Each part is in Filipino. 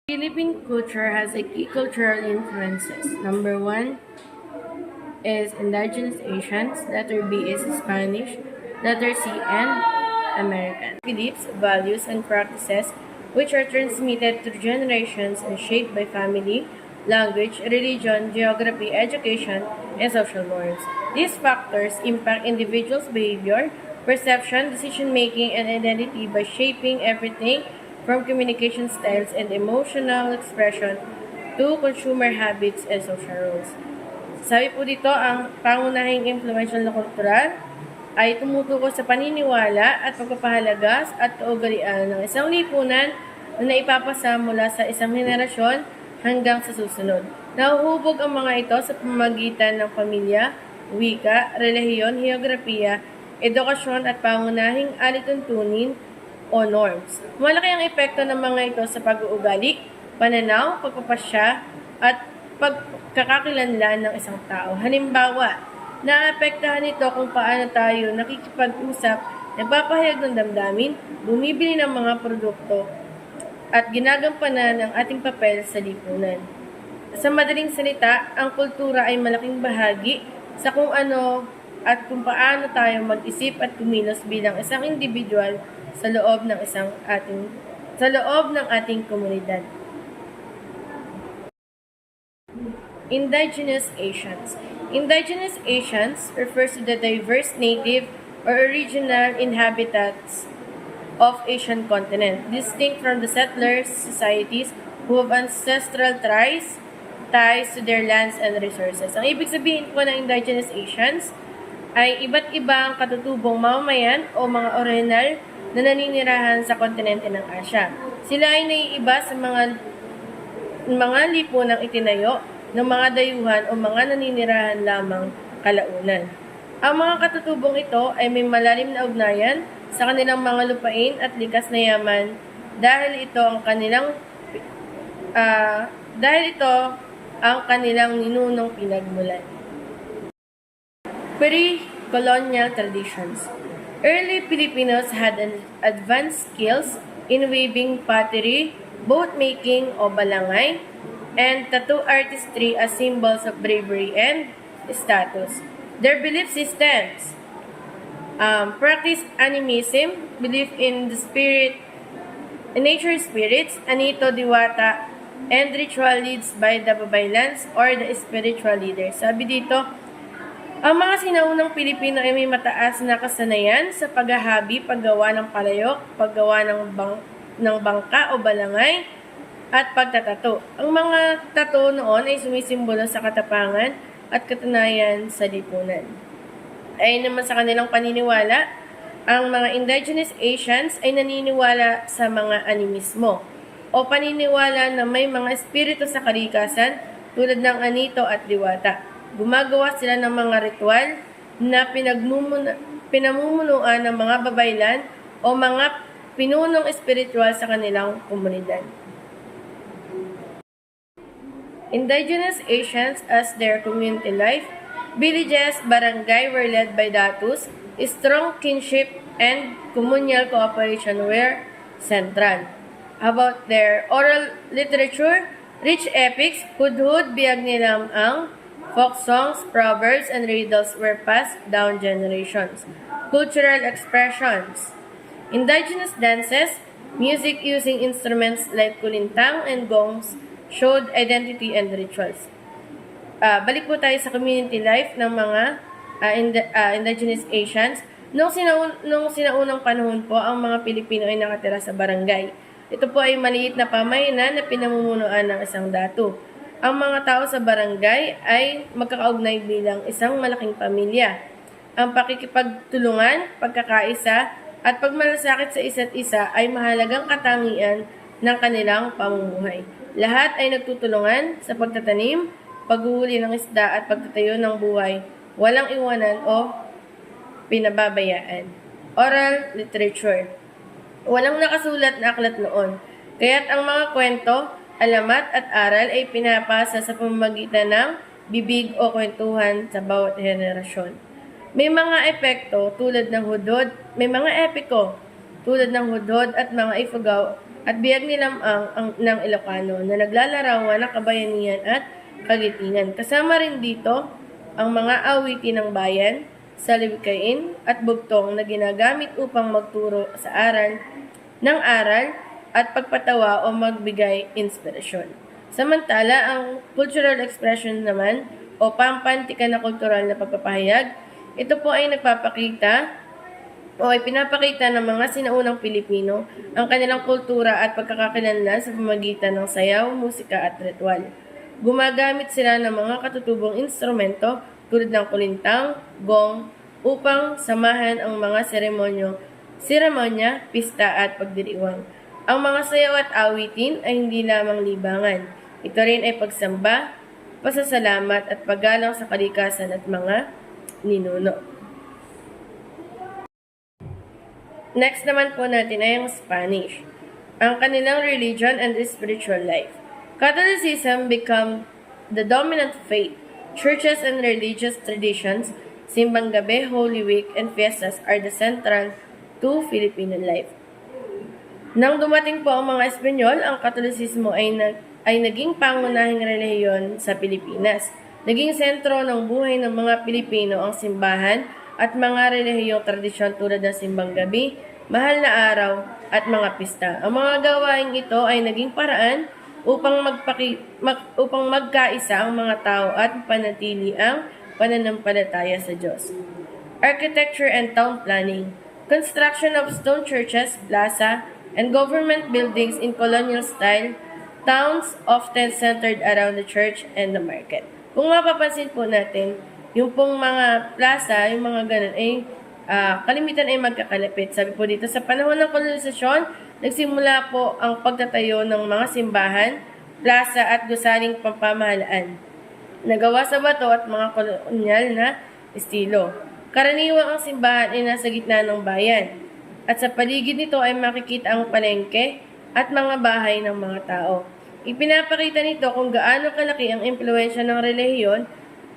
Philippine culture has a key cultural influences. Number one is indigenous Asians, letter B is Spanish, letter C and American. Beliefs, values, and practices which are transmitted through generations and shaped by family, language, religion, geography, education, and social norms. These factors impact individuals' behavior, perception, decision-making, and identity by shaping everything from communication styles and emotional expression to consumer habits and social rules. Sabi po dito, ang pangunahing influential na kultural ay tumutukoy sa paniniwala at pagpapahalaga at kaugalian ng isang lipunan na naipapasa mula sa isang henerasyon hanggang sa susunod. Nahuhubog ang mga ito sa pamamagitan ng pamilya, wika, relihiyon, heograpiya, edukasyon at pangunahing alituntunin o norms. Malaki ang epekto ng mga ito sa pag-uugali, pananaw, pagpapasya, at pagkakakilanlan ng isang tao. Halimbawa, naapektahan ito kung paano tayo nakikipag-usap, nagpapahayag ng damdamin, bumibili ng mga produkto, at ginagampanan ang ating papel sa lipunan. Sa madaling salita, ang kultura ay malaking bahagi sa kung ano at kung paano tayo mag-isip at kumilos bilang isang individual sa loob ng ating komunidad. Indigenous Asians. Indigenous Asians refers to the diverse native or original inhabitants of Asian continent, distinct from the settlers societies who have ancestral ties to their lands and resources. Ang ibig sabihin po ng Indigenous Asians ay iba't ibang katutubong mamamayan o mga orihinal na naninirahan sa kontinente ng Asya. Sila ay naiiba sa mga lipunang itinayo ng mga dayuhan o mga naninirahan lamang kalaunan. Ang mga katutubong ito ay may malalim na ugnayan sa kanilang mga lupain at likas na yaman dahil ito ang kanilang ninunong pinagmulan. Pre-colonial traditions. Early Filipinos had advanced skills in weaving pottery, boat making o balangay, and tattoo artistry as symbols of bravery and status. Their belief systems practice animism, belief in nature spirits, anito, diwata, and ritual leads by the babaylans or the spiritual leaders. Sabi dito, ang mga sinaunang Pilipino ay may mataas na kasanayan sa paghahabi, paggawa ng palayok, paggawa ng bangka o balangay, at pagtatato. Ang mga tato noon ay sumisimbolo sa katapangan at katunayan sa lipunan. Ayon naman sa kanilang paniniwala, ang mga Indigenous Asians ay naniniwala sa mga animismo o paniniwala na may mga espiritu sa kalikasan tulad ng anito at diwata. Gumagawa sila ng mga ritual na pinamumunuan ng mga babaylan o mga pinunong espiritual sa kanilang komunidad. Indigenous Asians as their community life, villages, barangay were led by datus, strong kinship and communal cooperation were central. About their oral literature, rich epics, hudhud, biyag nilam ang, folk songs, proverbs, and riddles were passed down generations. Cultural expressions. Indigenous dances, music using instruments like kulintang and gongs, showed identity and rituals. Balik po tayo sa community life ng mga Indigenous Asians. Nung sinaunang panahon po, ang mga Pilipino ay nakatira sa barangay. Ito po ay maliit na pamayanan na pinamumunuan ng isang datu. Ang mga tao sa barangay ay magkakaugnay bilang isang malaking pamilya. Ang pakikipagtulungan, pagkakaisa, at pagmalasakit sa isa't isa ay mahalagang katangian ng kanilang pamumuhay. Lahat ay nagtutulungan sa pagtatanim, paghuhuli ng isda at pagtatayo ng buhay, walang iwanan o pinababayaan. Oral literature. Walang nakasulat na aklat noon, kaya't ang mga kwento, alamat at aral ay pinapasa sa pamamagitan ng bibig o kwentuhan sa bawat henerasyon. May mga epekto tulad ng hudod, may mga epiko tulad ng hudod at mga ifagaw at biyag ng Ilocano na naglalarawan ng kabayanihan at kagitingan. Kasama rin dito ang mga awitin ng bayan, salibikain at bugtong na ginagamit upang magturo sa aral at pagpatawa o magbigay inspirasyon. Samantala, ang cultural expression naman o pampantikan na kultural na pagpapahayag, ito po ay nagpapakita o ay pinapakita ng mga sinaunang Pilipino ang kanilang kultura at pagkakakilanlan sa pamamagitan ng sayaw, musika at ritual. Gumagamit sila ng mga katutubong instrumento tulad ng kulintang, gong, upang samahan ang mga seremonya, pista at pagdiriwang. Ang mga sayaw at awitin ay hindi lamang libangan. Ito rin ay pagsamba, pasasalamat at paggalang sa kalikasan at mga ninuno. Next naman po natin ay ang Spanish. Ang kanilang religion and spiritual life. Catholicism become the dominant faith. Churches and religious traditions, simbang gabi, Holy Week, and fiestas are the central to Filipino life. Nang dumating po ang mga Espanyol, ang Katolisismo ay naging pangunahing relihiyon sa Pilipinas. Naging sentro ng buhay ng mga Pilipino ang simbahan at mga relihiyong tradisyon tulad ng simbang gabi, mahal na araw, at mga pista. Ang mga gawaing ito ay naging paraan upang magkaisa ang mga tao at panatili ang pananampalataya sa Diyos. Architecture and town planning. Construction of stone churches, plaza, and government buildings in colonial style, towns often centered around the church and the market. Kung mapapansin po natin, yung pong mga plaza, yung mga ganun, ay kalimitan ay magkakalapit. Sabi po dito, sa panahon ng kolonisasyon, nagsimula po ang pagtatayo ng mga simbahan, plaza at gusaling pampamahalaan. Nagawa sa bato at mga kolonyal na estilo. Karaniwang ang simbahan ay nasa gitna ng bayan. At sa paligid nito ay makikita ang palengke at mga bahay ng mga tao. Ipinapakita nito kung gaano kalaki ang impluwensya ng relihiyon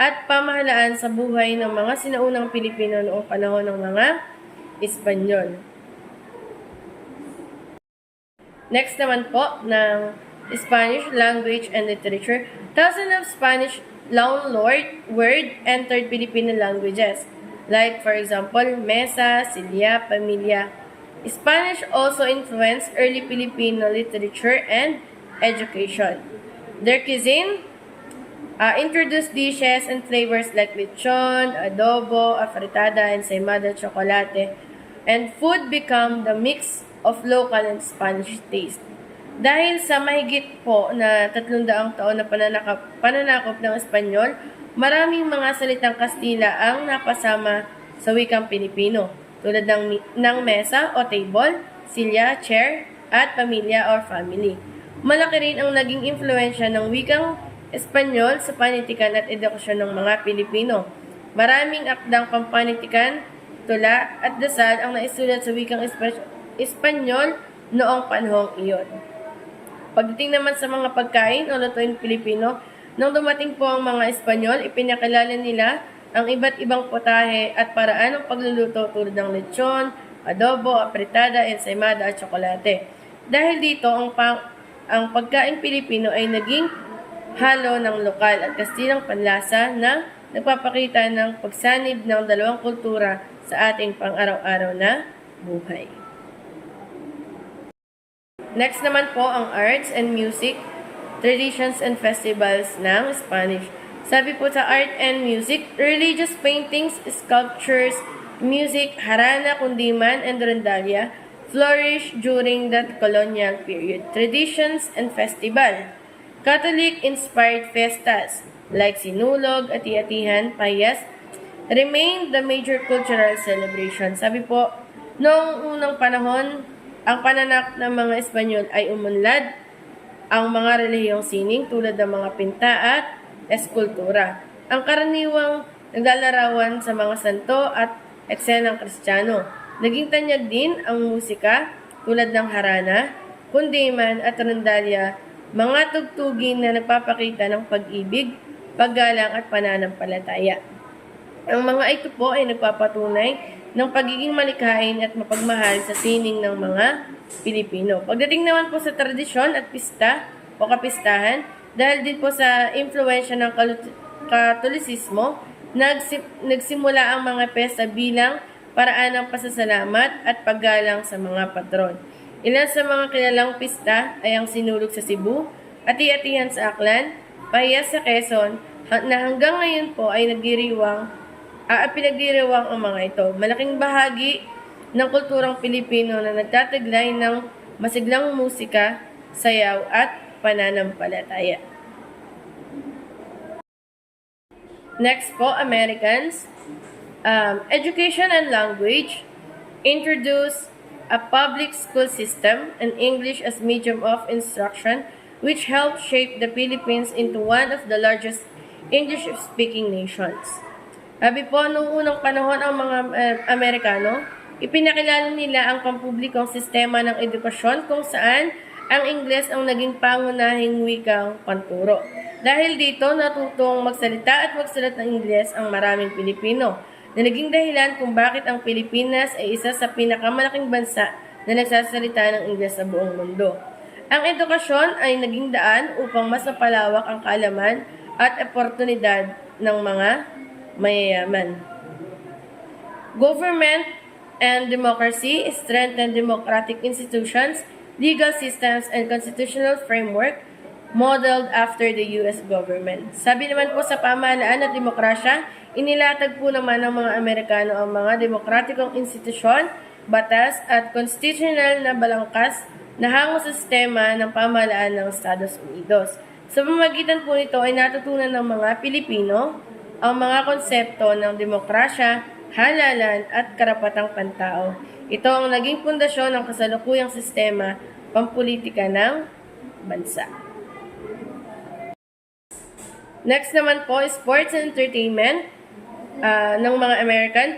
at pamahalaan sa buhay ng mga sinaunang Pilipino noong panahon ng mga Espanyol. Next naman po ng Spanish language and literature. Thousands of Spanish loanword entered Filipino languages, like for example, mesa, silya, pamilya. Spanish also influenced early Filipino literature and education. Their cuisine introduced dishes and flavors like lechon, adobo, afritada, ensaymada, chocolate, and food become the mix of local and Spanish taste. Dahil sa mahigit po na 300 taon na pananakop ng Espanyol, maraming mga salitang Kastila ang napasama sa wikang Pilipino, tulad ng mesa o table, silya, chair, at pamilya or family. Malaki rin ang naging impluensya ng wikang Espanyol sa panitikan at edukasyon ng mga Pilipino. Maraming akdang pampanitikan, tula at dasal ang naisulat sa wikang Espanyol noong panahong iyon. Pagdating naman sa mga pagkain o lutuin Pilipino, nang dumating po ang mga Espanyol, ipinakilala nila ang iba't ibang putahe at paraan ng pagluluto tulad ng lechon, adobo, apretada, ensaymada at tsokolate. Dahil dito, ang pagkain Pilipino ay naging halo ng lokal at kastilang panlasa na nagpapakita ng pagsanib ng dalawang kultura sa ating pang-araw-araw na buhay. Next naman po ang arts and music, traditions and festivals ng Spanish. Sabi po sa art and music, religious paintings, sculptures, music, harana, kundiman, and rondalya flourished during that colonial period. Traditions and festival. Catholic-inspired fiestas like Sinulog, Ati-Atihan, Payas remained the major cultural celebration. Sabi po, noong unang panahon, ang pananak ng mga Espanyol ay umunlad ang mga relihiyong sining tulad ng mga pinta at eskultura. Ang karaniwang naglalarawan sa mga santo at eksenang Kristiyano. Naging tanyag din ang musika tulad ng harana, kundiman at rondalya, mga tugtugin na nagpapakita ng pag-ibig, paggalang at pananampalataya. Ang mga ito po ay nagpapatunay ng pagiging malikhain at mapagmahal sa sining ng mga Pilipino. Pagdating naman po sa tradisyon at pista o kapistahan, dahil din po sa impluensya ng Katolisismo, nagsimula ang mga pesta bilang paraan ng pasasalamat at paggalang sa mga patron. Ilan sa mga kilalang pista ay ang Sinulog sa Cebu, Ati-Atihan sa Aklan, Pahiyas sa Quezon, na hanggang ngayon po ay pinagdiriwang ang mga ito. Malaking bahagi ng kulturang Pilipino na nagtataglay ng masiglang musika, sayaw at pananampalataya. Next po, Americans. Education and language. Introduce a public school system and English as medium of instruction, which helped shape the Philippines into one of the largest English-speaking nations. Sabi po, noong unang panahon ang mga Amerikano, ipinakilala nila ang pampublikong sistema ng edukasyon kung saan ang Ingles ang naging pangunahing wikang panturo. Dahil dito, natutong magsalita at magsulat ng Ingles ang maraming Pilipino, na naging dahilan kung bakit ang Pilipinas ay isa sa pinakamalaking bansa na nagsasalita ng Ingles sa buong mundo. Ang edukasyon ay naging daan upang mas mapalawak ang kaalaman at oportunidad ng mga mayayaman. Government and democracy strengthen democratic institutions, legal systems, and constitutional framework modeled after the U.S. government. Sabi naman po sa pamahalaan at demokrasya, inilatag po naman ng mga Amerikano ang mga demokratikong institusyon, batas at constitutional na balangkas na hango sa sistema ng pamahalaan ng Estados Unidos. Sa pamamagitan po nito ay natutunan ng mga Pilipino ang mga konsepto ng demokrasya, halalan at karapatang pantao. Ito ang naging pundasyon ng kasalukuyang sistema pampulitika ng bansa. Next naman po, sports and entertainment ng mga American.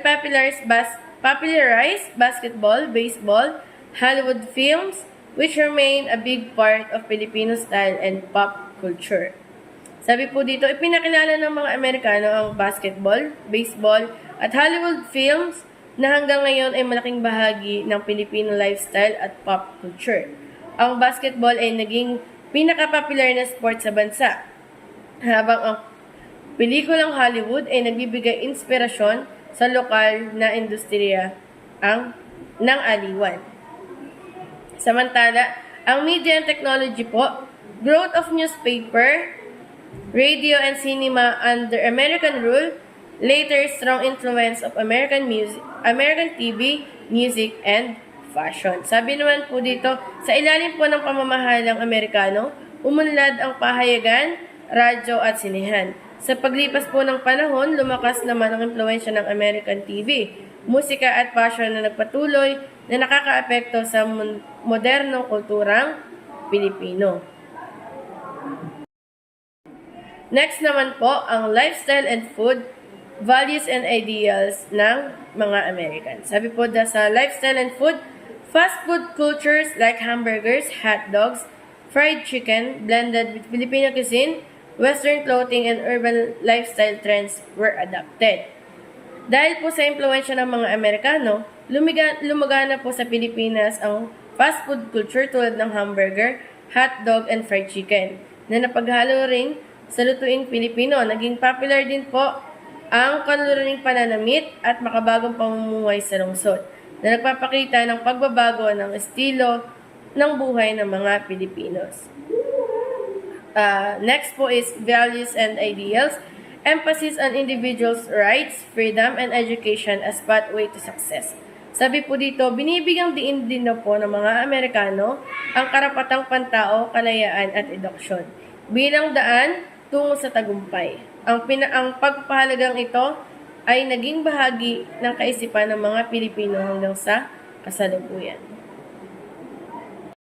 Popularized basketball, baseball, Hollywood films, which remain a big part of Filipino style and pop culture. Sabi po dito, ipinakilala ng mga Amerikano ang basketball, baseball, at Hollywood films na hanggang ngayon ay malaking bahagi ng Filipino lifestyle at pop culture. Ang basketball ay naging pinaka-popular na sport sa bansa, habang ang pelikulang Hollywood ay nagbibigay inspirasyon sa lokal na industriya ng aliwan. Samantala, ang media and technology po, growth of newspaper, radio and cinema under American rule, later strong influence of American TV, music, and fashion. Sabi naman po dito, sa ilalim po ng pamamahalang Amerikano, umunlad ang pahayagan, radyo at sinehan. Sa paglipas po ng panahon, lumakas naman ang impluwensya ng American TV, musika at fashion na nagpatuloy na nakakaapekto sa modernong kulturang Pilipino. Next naman po, ang lifestyle and food, values and ideals ng mga Americans. Sabi po sa lifestyle and food, fast food cultures like hamburgers, hot dogs, fried chicken, blended with Filipino cuisine, Western clothing and urban lifestyle trends were adopted. Dahil po sa impluwensya ng mga Amerikano, lumagana po sa Pilipinas ang fast food culture tulad ng hamburger, hot dog, and fried chicken, na napaghalo rin sa lutuing Pilipino. Naging popular din po ang kanluraning pananamit at makabagong pamumuhay sa lungsod, na nagpapakita ng pagbabago ng estilo ng buhay ng mga Pilipinos. Next po is values and ideals. Emphasis on individuals' rights, freedom, and education as pathway to success. Sabi po dito, binibigyang diin din po ng mga Amerikano ang karapatang pantao, kalayaan at edukasyon bilang daan tungo sa tagumpay. Ang pagpapahalagang ito ay naging bahagi ng kaisipan ng mga Pilipino hanggang sa kasalukuyan.